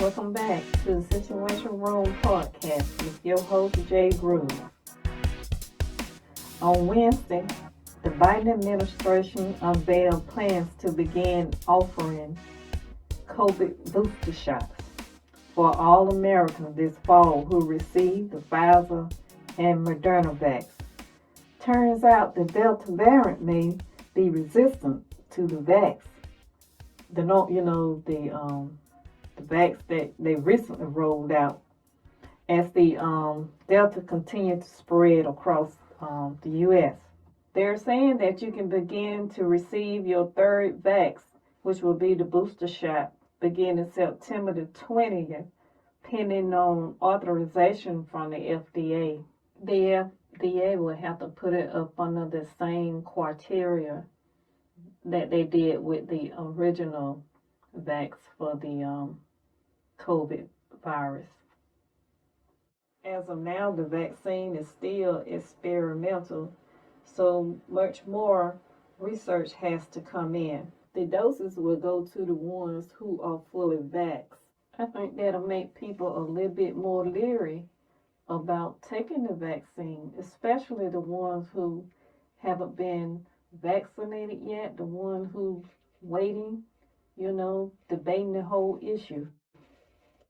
Welcome back to the Situation Room podcast with your host, Jay Groove. On Wednesday, the Biden administration unveiled plans to begin offering COVID booster shots for all Americans this fall who received the Pfizer and Moderna vaccine. Turns out the Delta variant may be resistant to the vax. The vax that they recently rolled out as the Delta continued to spread across the U.S. They're saying that you can begin to receive your third vax, which will be the booster shot, beginning September the 20th, pending on authorization from the FDA. The FDA will have to put it up under the same criteria that they did with the original vax for the COVID virus. As of now, the vaccine is still experimental, so much more research has to come in. The doses will go to the ones who are fully vaxxed. I think that'll make people a little bit more leery about taking the vaccine, especially the ones who haven't been vaccinated yet, the ones who waiting, debating the whole issue.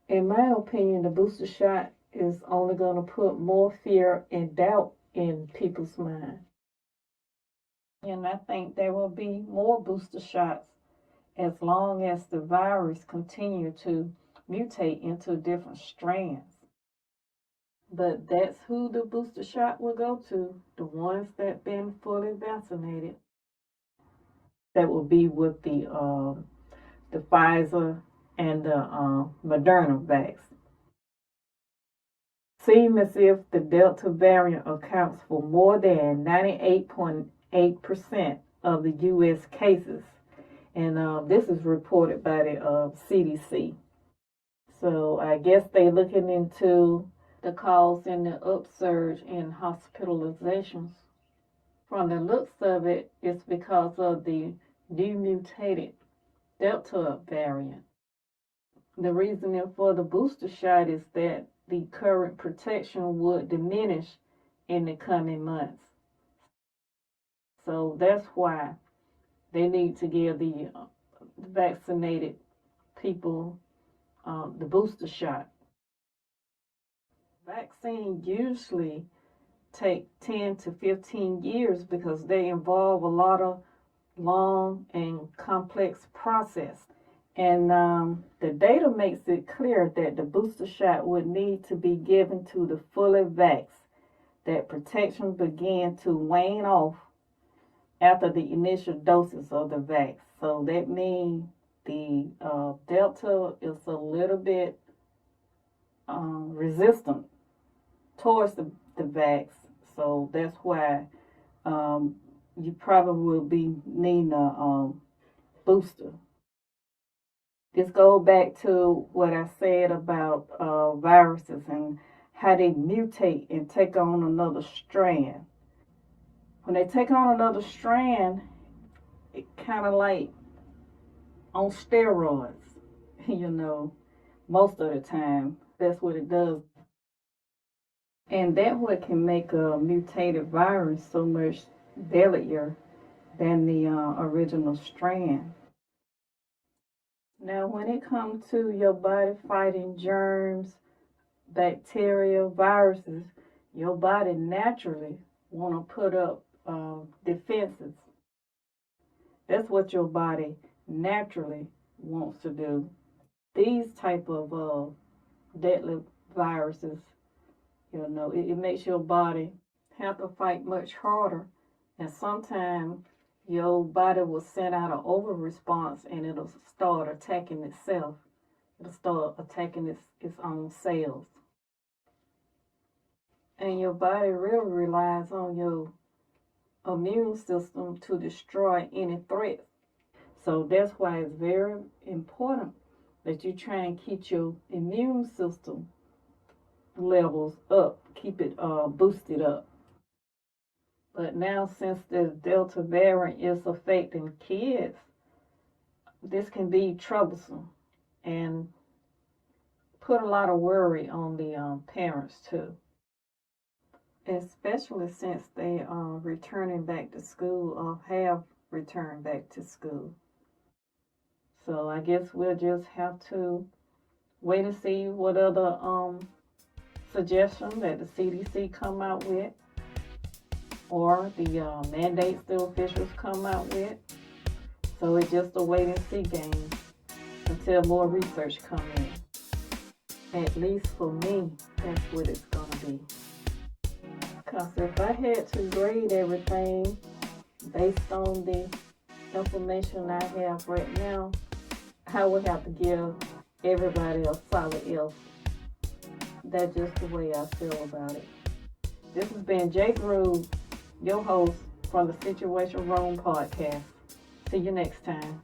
In my opinion, the booster shot is only going to put more fear and doubt in people's minds. And I think there will be more booster shots as long as the virus continue to mutate into different strands. But that's who the booster shot will go to, the ones that been fully vaccinated. That will be with the Pfizer and the Moderna vaccine. Seems as if the Delta variant accounts for more than 98.8% of the U.S. cases, and this is reported by the CDC. So I guess they're looking into the cause and the upsurge in hospitalizations. From the looks of it, it's because of the new mutated Delta variant. The reasoning for the booster shot is that the current protection would diminish in the coming months. So that's why they need to give the vaccinated people the booster shot. Vaccines usually take 10 to 15 years because they involve a lot of long and complex process. And the data makes it clear that the booster shot would need to be given to the fully vaxxed, that protection began to wane off after the initial doses of the vax. So that means the Delta is a little bit resistant towards the vax. So that's why you probably will be needing a booster. This goes back to what I said about viruses and how they mutate and take on another strand. When they take on another strand, it kind of like on steroids, most of the time. That's what it does. And that's what can make a mutated virus so much deadlier than the original strand. Now, when it comes to your body fighting germs, bacteria, viruses, your body naturally want to put up defenses. That's what your body naturally wants to do. These type of deadly viruses, it makes your body have to fight much harder, and sometimes your body will send out an over response and it'll start attacking itself. It'll start attacking its own cells. And your body really relies on your immune system to destroy any threat. So that's why it's very important that you try and keep your immune system levels up, keep it boosted up. But now, since the Delta variant is affecting kids, this can be troublesome. And put a lot of worry on the parents too, especially since they are returning back to school or have returned back to school. So I guess we'll just have to wait and see what other suggestions that the CDC come out with, or the mandates the officials come out with. So it's just a wait and see game until more research come in. At least for me, that's what it's going to be. Because if I had to grade everything based on the information I have right now, I would have to give everybody a solid F. That's just the way I feel about it. This has been J Groove, your host from the Situation Room podcast. See you next time.